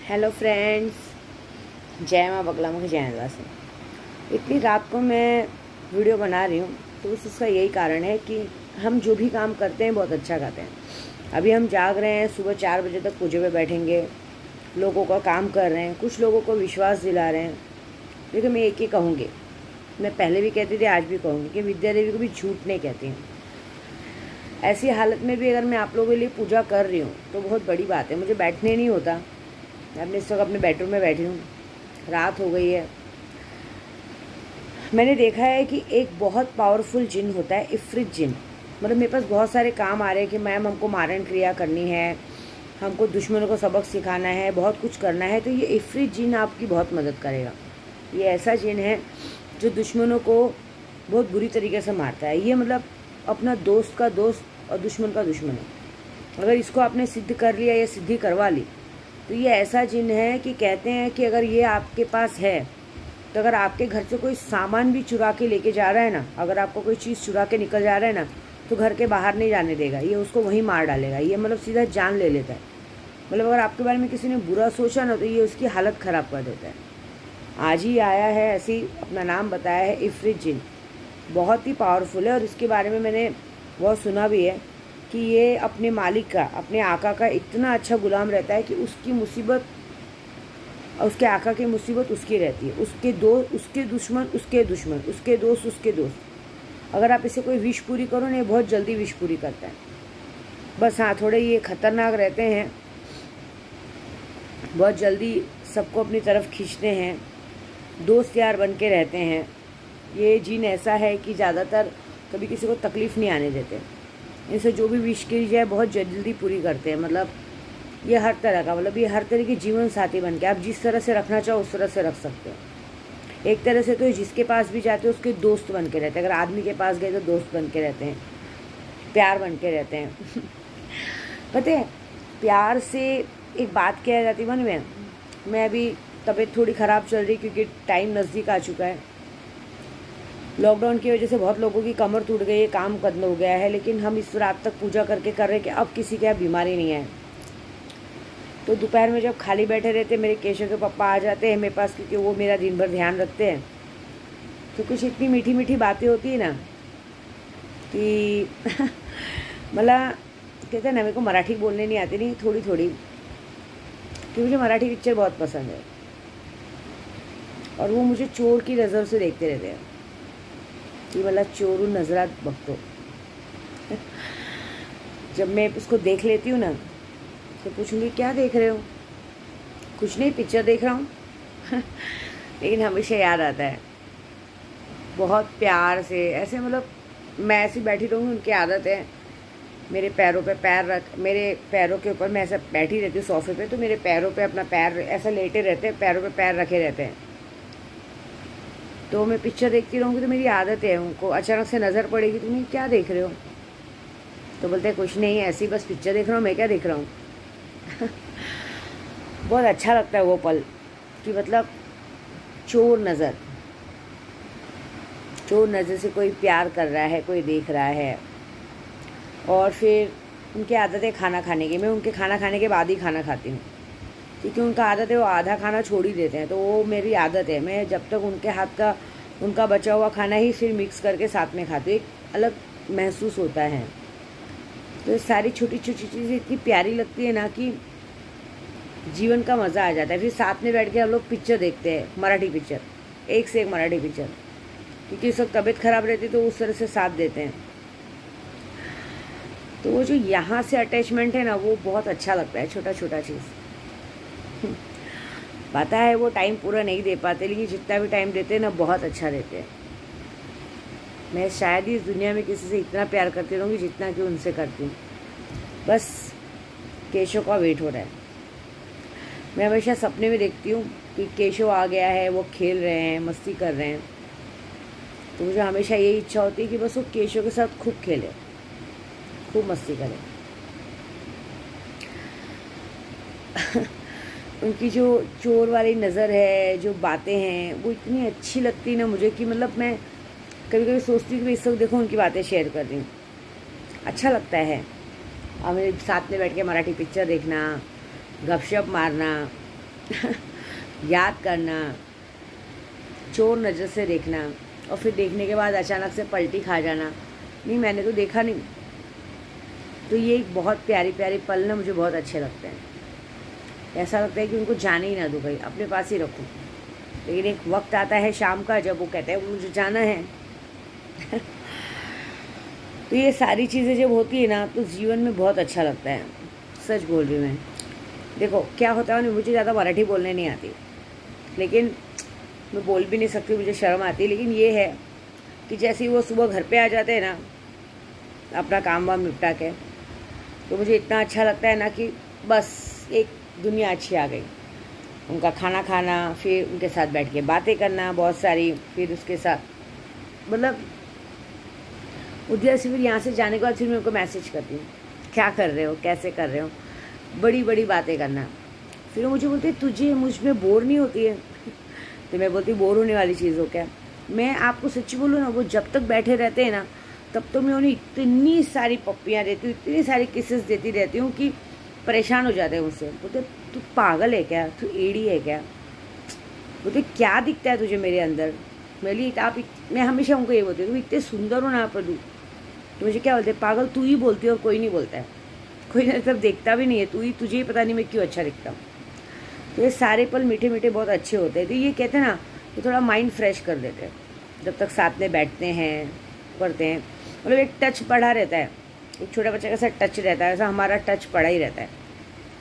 Hello friends, जय माँ बगला मुखी जय निवासी। इतनी रात को मैं वीडियो बना रही हूँ तो उसका यही कारण है कि हम जो भी काम करते हैं बहुत अच्छा करते हैं। अभी हम जाग रहे हैं, सुबह 4 बजे तक पूजे पे बैठेंगे, लोगों का काम कर रहे हैं, कुछ लोगों को विश्वास दिला रहे हैं। लेकिन मैं एक ही कहूँगी, मैं पहले भी कहती थी, आज भी कहूँगी कि विद्या देवी को भी झूठ नहीं कहती हूँ। ऐसी हालत में भी अगर मैं आप लोगों के लिए पूजा कर रही हूँ तो बहुत बड़ी बात है। मुझे बैठने नहीं होता, मैं अपने इस वक्त अपने बेडरूम में बैठी हूँ, रात हो गई है। मैंने देखा है कि एक बहुत पावरफुल जिन होता है, इफ्रित जिन। मतलब मेरे पास बहुत सारे काम आ रहे हैं कि मैम हमको मारण क्रिया करनी है, हमको दुश्मनों को सबक सिखाना है, बहुत कुछ करना है। तो ये इफ्रित जिन आपकी बहुत मदद करेगा। ये ऐसा जिन है जो दुश्मनों को बहुत बुरी तरीके से मारता है। ये मतलब अपना दोस्त का दोस्त और दुश्मन का दुश्मन है। अगर इसको आपने सिद्ध कर लिया या सिद्धि करवा ली तो ये ऐसा जिन है कि कहते हैं कि अगर ये आपके पास है तो अगर आपके घर से कोई सामान भी चुरा के लेके जा रहा है ना, अगर आपको कोई चीज़ चुरा के निकल जा रहा है ना, तो घर के बाहर नहीं जाने देगा, ये उसको वहीं मार डालेगा। ये मतलब सीधा जान ले लेता है। मतलब अगर आपके बारे में किसी ने बुरा सोचा ना तो ये उसकी हालत ख़राब कर देता है। आज ही आया है, ऐसे ही अपना नाम बताया है, इफ्रित जिन। बहुत ही पावरफुल है और इसके बारे में मैंने बहुत सुना भी है कि ये अपने मालिक का, अपने आका का इतना अच्छा गुलाम रहता है कि उसकी मुसीबत, उसके आका की मुसीबत उसकी रहती है, उसके दुश्मन उसके दुश्मन, उसके दोस्त उसके दोस्त। अगर आप इसे कोई विश पूरी करो ना, ये बहुत जल्दी विश पूरी करता है। बस हाँ, थोड़े ये खतरनाक रहते हैं, बहुत जल्दी सबको अपनी तरफ खींचते हैं, दोस्त यार बन के रहते हैं। ये जिन ऐसा है कि ज़्यादातर कभी किसी को तकलीफ़ नहीं आने देते। इनसे जो भी विश की जाए बहुत जल्दी पूरी करते हैं। मतलब ये हर तरह का, मतलब ये हर तरह की जीवन साथी बन के आप जिस तरह से रखना चाहो उस तरह से रख सकते हो। एक तरह से तो जिसके पास भी जाते हो उसके दोस्त बन के रहते हैं। अगर आदमी के पास गए तो दोस्त बन के रहते हैं, प्यार बन के रहते हैं। पता है, प्यार से एक बात कह जाती मन में। मैं अभी तबीयत थोड़ी ख़राब चल रही क्योंकि टाइम नज़दीक आ चुका है। लॉकडाउन की वजह से बहुत लोगों की कमर टूट गई है, काम बंद हो गया है, लेकिन हम इस रात तक पूजा करके कर रहे हैं कि अब किसी के यहाँ बीमारी नहीं है। तो दोपहर में जब खाली बैठे रहते, मेरे केशव के पापा आ जाते हैं मेरे पास, क्योंकि वो मेरा दिन भर ध्यान रखते हैं। तो कुछ इतनी मीठी मीठी बातें होती है ना कि मतलब कहते हैं ना, मेरे को मराठी बोलने नहीं आती, नहीं थोड़ी थोड़ी, क्योंकि मुझे मराठी पिक्चर बहुत पसंद है और वो मुझे चोर की नज़र से देखते रहते हैं कि मतलब चोरू नजरात बघतो। जब मैं उसको देख लेती हूँ ना तो पूछूंगी क्या देख रहे हो? कुछ नहीं, पिक्चर देख रहा हूँ। लेकिन हमेशा याद आता है, बहुत प्यार से ऐसे, मतलब मैं ऐसी बैठी रहूँगी, उनकी आदत है मेरे पैरों पे पैर रख, मेरे पैरों के ऊपर मैं ऐसा बैठी रहती हूँ सोफे पे, तो मेरे पैरों पे अपना पैर ऐसा लेटे रहते हैं, पैरों पे पैर रखे रहते हैं। तो मैं पिक्चर देखती रहूँगी तो मेरी आदत है, उनको अचानक से नज़र पड़ेगी तो नहीं क्या देख रहे हो, तो बोलते हैं कुछ नहीं, ऐसी बस पिक्चर देख रहा हूँ। मैं क्या देख रहा हूँ? बहुत अच्छा लगता है वो पल कि मतलब चोर नज़र से कोई प्यार कर रहा है, कोई देख रहा है। और फिर उनकी आदत है खाना खाने की। मैं उनके खाना खाने के बाद ही खाना खाती हूँ, क्योंकि उनका आदत है वो आधा खाना छोड़ ही देते हैं। तो वो मेरी आदत है, मैं जब तक उनके हाथ का, उनका बचा हुआ खाना ही फिर मिक्स करके साथ में खाती हूँ। एक अलग महसूस होता है। तो सारी छोटी छोटी चीज़ें इतनी प्यारी लगती है ना कि जीवन का मज़ा आ जाता है। फिर साथ में बैठ के हम लोग पिक्चर देखते हैं, मराठी पिक्चर, एक से एक मराठी पिक्चर, क्योंकि उस वक्त तबीयत ख़राब रहती है तो उस तरह से साथ देते हैं। तो वो जो यहाँ से अटैचमेंट है ना, वो बहुत अच्छा लगता है। छोटा छोटा चीज़ पता है वो टाइम पूरा नहीं दे पाते, लेकिन जितना भी टाइम देते हैं ना बहुत अच्छा देते हैं। मैं शायद ही इस दुनिया में किसी से इतना प्यार करती रहूँगी जितना कि उनसे करती हूँ। बस केशव का वेट हो रहा है। मैं हमेशा सपने में देखती हूँ कि केशव आ गया है, वो खेल रहे हैं, मस्ती कर रहे हैं। तो मुझे हमेशा यही इच्छा होती है कि बस वो केशव के साथ खूब खेले, खूब मस्ती करे। उनकी जो चोर वाली नज़र है, जो बातें हैं, वो इतनी अच्छी लगती है ना मुझे कि मतलब मैं कभी कभी सोचती हूँ कि इस वक्त देखो उनकी बातें शेयर कर रही हूँ, अच्छा लगता है। और मेरे साथ में बैठ के मराठी पिक्चर देखना, गपशप मारना, याद करना, चोर नज़र से देखना और फिर देखने के बाद अचानक से पलटी खा जाना, नहीं मैंने तो देखा नहीं। तो ये एक बहुत प्यारी प्यारी पल ना मुझे बहुत अच्छे लगते हैं। ऐसा लगता है कि उनको जाने ही ना दूँ भाई, अपने पास ही रखूँ। लेकिन एक वक्त आता है शाम का जब वो कहते हैं मुझे जाना है। तो ये सारी चीज़ें जब होती है ना तो जीवन में बहुत अच्छा लगता है। सच बोल रही हूँ मैं। देखो क्या होता है ना, मुझे ज़्यादा मराठी बोलने नहीं आती, लेकिन मैं बोल भी नहीं सकती, मुझे शर्म आती है। लेकिन ये है कि जैसे ही वो सुबह घर पे आ जाते हैं ना अपना काम वाम निपटा के, तो मुझे इतना अच्छा लगता है ना कि बस एक दुनिया अच्छी आ गई। उनका खाना खाना, फिर उनके साथ बैठ के बातें करना बहुत सारी, फिर उसके साथ मतलब उधर से फिर यहाँ से जाने के बाद फिर मैं उनको मैसेज करती हूँ, क्या कर रहे हो, कैसे कर रहे हो, बड़ी बड़ी बातें करना। फिर वो मुझे बोलते तुझे मुझ में बोर नहीं होती है? तो मैं बोलती बोर होने वाली चीज़ हो क्या? मैं आपको सच्ची बोलूँ ना, वो जब तक बैठे रहते हैं ना तब तो मैं उन्हें इतनी सारी पप्पियाँ देती हूँ, इतनी सारी किसेस देती रहती हूँ कि परेशान हो जाते हैं मुझसे। बोलते तू पागल है क्या, तू एड़ी है क्या? बोलते क्या दिखता है तुझे मेरे अंदर? मैं हमेशा उनको ये बोलती हूँ तुम इतने सुंदर हो ना प्रदू। तो मुझे क्या बोलते, पागल तू ही बोलती है और कोई नहीं बोलता है, कोई मतलब देखता भी नहीं है, तुझे ही पता नहीं मैं क्यों अच्छा दिखता हूँ। तो ये सारे पल मीठे मीठे बहुत अच्छे होते हैं। तो ये कहते हैं ना कि थोड़ा माइंड फ्रेश कर देते हैं जब तक साथ में बैठते हैं, पढ़ते हैं। मतलब एक टच पड़ा रहता है, एक छोटा बच्चा का साथ टच रहता है, ऐसा हमारा टच पड़ा ही रहता है,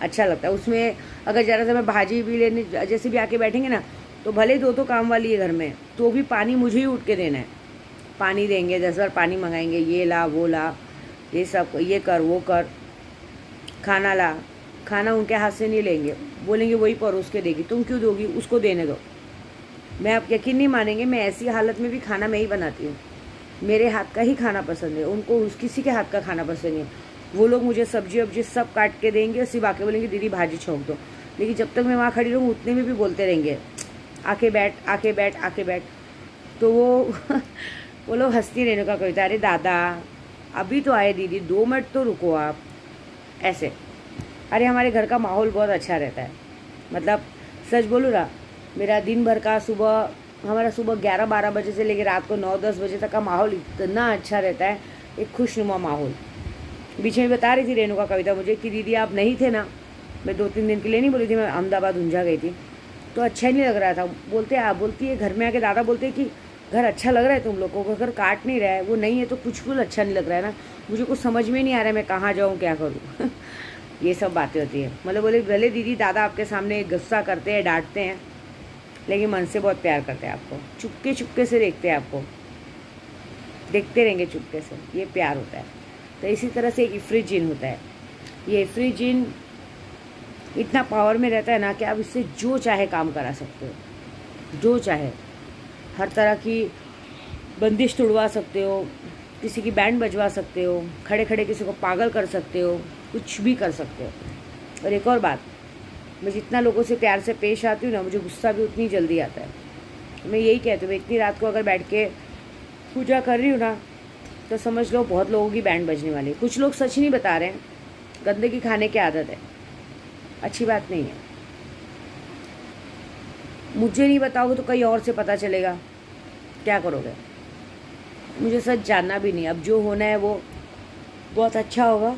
अच्छा लगता है। उसमें अगर ज़रा सा मैं भाजी भी लेने जैसे भी आके बैठेंगे ना, तो भले दो काम वाली है घर में, तो भी पानी मुझे ही उठ के देना है। पानी देंगे, 10 बार पानी मंगाएंगे, ये ला वो ला, ये सब ये कर वो कर, खाना ला। खाना उनके हाथ से नहीं लेंगे, बोलेंगे वही परोस के देगी, तुम क्यों दोगी, उसको देने दो। मैं आप यकीन नहीं मानेंगे, मैं ऐसी हालत में भी खाना मैं ही बनाती हूँ। मेरे हाथ का ही खाना पसंद है, उनको किसी के हाथ का खाना पसंद नहीं है। वो लोग मुझे सब्जी वब्जी सब काट के देंगे, सिर्फ आके बोलेंगे दीदी भाजी छोंक दो। लेकिन जब तक मैं वहाँ खड़ी रहूँ उतने में भी बोलते रहेंगे आके बैठ आके बैठ आके बैठ। तो वो लोग हंसती रहने का कविता, अरे दादा अभी तो आए दीदी, 2 मिनट तो रुको आप, ऐसे। अरे हमारे घर का माहौल बहुत अच्छा रहता है। मतलब सच बोलूँ ना, मेरा दिन भर का हमारा सुबह 11-12 बजे से लेकर रात को 9-10 बजे तक का माहौल इतना अच्छा रहता है, एक खुशनुमा माहौल। बीच में बता रही थी रेणुका कविता मुझे कि दीदी आप नहीं थे ना, मैं 2-3 दिन के लिए नहीं बोली थी, मैं अहमदाबाद ऊंझा गई थी, तो अच्छा ही नहीं लग रहा था। बोलती है घर में आके, दादा बोलते हैं कि घर अच्छा लग रहा है तुम लोगों को, घर काट नहीं रहा है, वो नहीं है तो कुछ अच्छा नहीं लग रहा है ना, मुझे कुछ समझ में नहीं आ रहा है मैं कहाँ जाऊँ क्या करूँ। ये सब बातें होती है। मतलब बोले भले दीदी दादा आपके सामने गुस्सा करते हैं, डांटते हैं, लेकिन मन से बहुत प्यार करते हैं आपको, चुपके से देखते हैं आपको, देखते रहेंगे चुपके से, ये प्यार होता है। तो इसी तरह से एक इफ्रित जिन होता है। ये इफ्रित जिन इतना पावर में रहता है ना कि आप इससे जो चाहे काम करा सकते हो, जो चाहे, हर तरह की बंदिश तोड़वा सकते हो, किसी की बैंड बजवा सकते हो, खड़े खड़े किसी को पागल कर सकते हो, कुछ भी कर सकते हो। और एक और बात, मैं जितना लोगों से प्यार से पेश आती हूँ ना, मुझे गुस्सा भी उतनी जल्दी आता है। मैं यही कहती हूँ, इतनी रात को अगर बैठ के पूजा कर रही हूँ ना, तो समझ लो बहुत लोगों की बैंड बजने वाली है। कुछ लोग सच नहीं बता रहे हैं, गंदगी खाने की आदत है, अच्छी बात नहीं है। मुझे नहीं बताओगे तो कहीं और से पता चलेगा, क्या करोगे? मुझे सच जानना भी नहीं, अब जो होना है वो बहुत अच्छा होगा।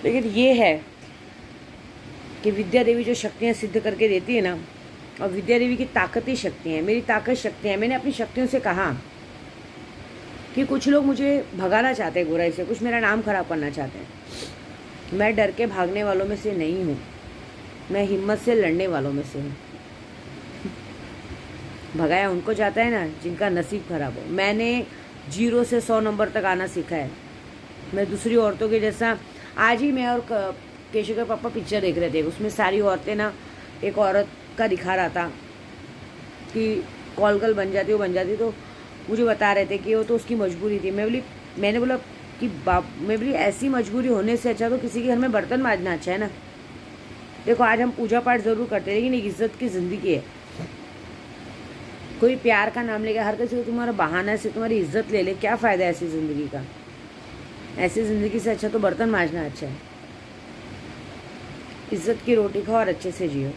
लेकिन ये है कि विद्या देवी जो शक्तियाँ सिद्ध करके देती है ना, और विद्या देवी की ताकत ही शक्ति है, मेरी ताकत शक्ति है। मैंने अपनी शक्तियों से कहा कि कुछ लोग मुझे भगाना चाहते हैं बुराई से, कुछ मेरा नाम खराब करना चाहते हैं। मैं डर के भागने वालों में से नहीं हूँ, मैं हिम्मत से लड़ने वालों में से हूँ। भगाया उनको जाता है ना जिनका नसीब खराब हो। मैंने 0 से 100 नंबर तक आना सीखा है। मैं दूसरी औरतों के जैसा, आज ही मैं और केशव के पापा पिक्चर देख रहे थे, उसमें सारी औरतें ना, एक औरत का दिखा रहा था कि कॉल गर्ल बन जाती, वो बन जाती, तो मुझे बता रहे थे कि वो तो उसकी मजबूरी थी। मैंने बोला कि मैं बोली ऐसी मजबूरी होने से अच्छा तो किसी के घर में बर्तन मांजना अच्छा है ना। देखो आज हम पूजा पाठ ज़रूर करते हैं, लेकिन एक इज्जत की ज़िंदगी है। कोई प्यार का नाम लेकर हर किसी को तुम्हारा बहाना से तुम्हारी इज्जत ले ले, क्या फ़ायदा है ऐसी ज़िंदगी का? ऐसी ज़िंदगी से अच्छा तो बर्तन मांजना अच्छा है। इज्जत की रोटी खाओ और अच्छे से जियो।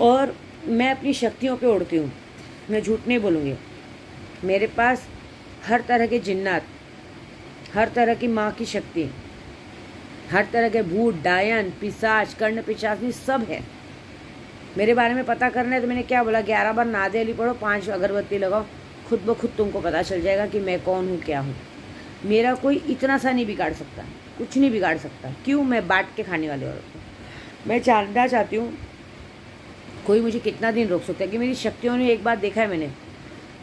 और मैं अपनी शक्तियों पे उड़ती हूँ, मैं झूठ नहीं बोलूँगी। मेरे पास हर तरह के जिन्नात, हर तरह की माँ की शक्ति, हर तरह के भूत, डायन, पिशाच, कर्ण पिशाचनी सब है। मेरे बारे में पता करना है तो मैंने क्या बोला, 11 बार नादे अली पढ़ो, 5 अगरबत्ती लगाओ, खुद ब खुद तुमको पता चल जाएगा कि मैं कौन हूँ, क्या हूँ। मेरा कोई इतना सा नहीं बिगाड़ सकता, कुछ नहीं बिगाड़ सकता। क्यों? मैं बांट के खाने वाली औरत हूँ। मैं जानना चाहती हूँ कोई मुझे कितना दिन रोक सकता है, कि मेरी शक्तियों ने एक बात देखा है मैंने,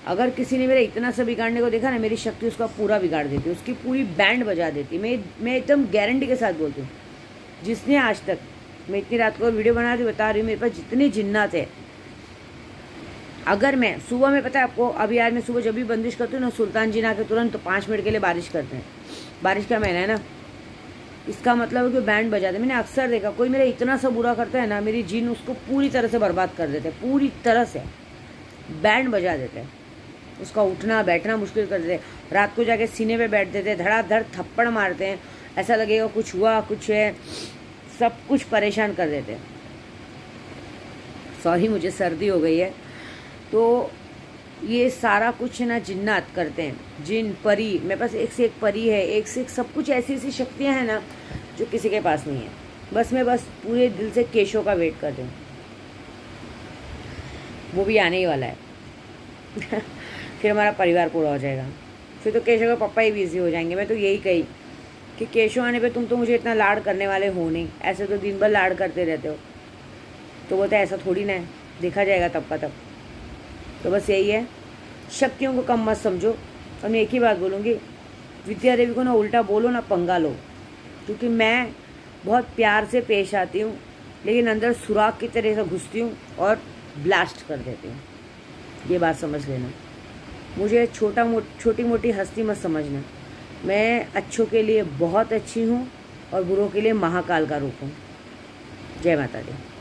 अगर किसी ने मेरा इतना सा बिगाड़ने को देखा ना, मेरी शक्ति उसका पूरा बिगाड़ देती है, उसकी पूरी बैंड बजा देती। मैं एकदम गारंटी के साथ बोलती हूँ, जिसने आज तक, मैं इतनी रात को वीडियो बना के बता रही हूँ, मेरे पास जितने जिन्नात है, अगर मैं सुबह में, पता है आपको, अभी आज मैं सुबह जब भी बंदिश करती हूँ ना, सुल्तान जी ना के तुरंत तो 5 मिनट के लिए बारिश करते हैं। बारिश का महीना है ना, इसका मतलब है कि बैंड बजाते। मैंने अक्सर देखा, कोई मेरा इतना सा बुरा करता है ना, मेरी जिन उसको पूरी तरह से बर्बाद कर देते हैं, पूरी तरह से बैंड बजा देते हैं, उसका उठना बैठना मुश्किल कर देते हैं। रात को जाके सीने पे बैठ देते हैं, धड़ाधड़ थप्पड़ मारते हैं, ऐसा लगेगा कुछ हुआ, कुछ है, सब कुछ परेशान कर देते हैं। सॉरी, मुझे सर्दी हो गई है। तो ये सारा कुछ ना जिन्नात करते हैं, जिन, परी। मेरे पास एक से एक परी है, एक से एक सब कुछ, ऐसी ऐसी शक्तियाँ हैं ना जो किसी के पास नहीं है। मैं बस पूरे दिल से केशव का वेट कर रही हूँ, वो भी आने ही वाला है। फिर हमारा परिवार पूरा हो जाएगा, फिर तो केशव के पापा ही बिजी हो जाएंगे। मैं तो यही कही कि केशव आने पे तुम तो मुझे इतना लाड करने वाले हो नहीं, ऐसे तो दिन भर लाड करते रहते हो। तो बोलते ऐसा थोड़ी ना है, देखा जाएगा तब का तब। तो बस यही है, शक्तियों को कम मत समझो। और मैं एक ही बात बोलूँगी, विद्या देवी को ना उल्टा बोलो ना पंगा लो, क्योंकि मैं बहुत प्यार से पेश आती हूँ, लेकिन अंदर सुराख की तरह से घुसती हूँ और ब्लास्ट कर देती हूँ। ये बात समझ लेना। मुझे छोटी मोटी हस्ती मत समझना। मैं अच्छों के लिए बहुत अच्छी हूँ और बुरों के लिए महाकाल का रूप हूँ। जय माता दी।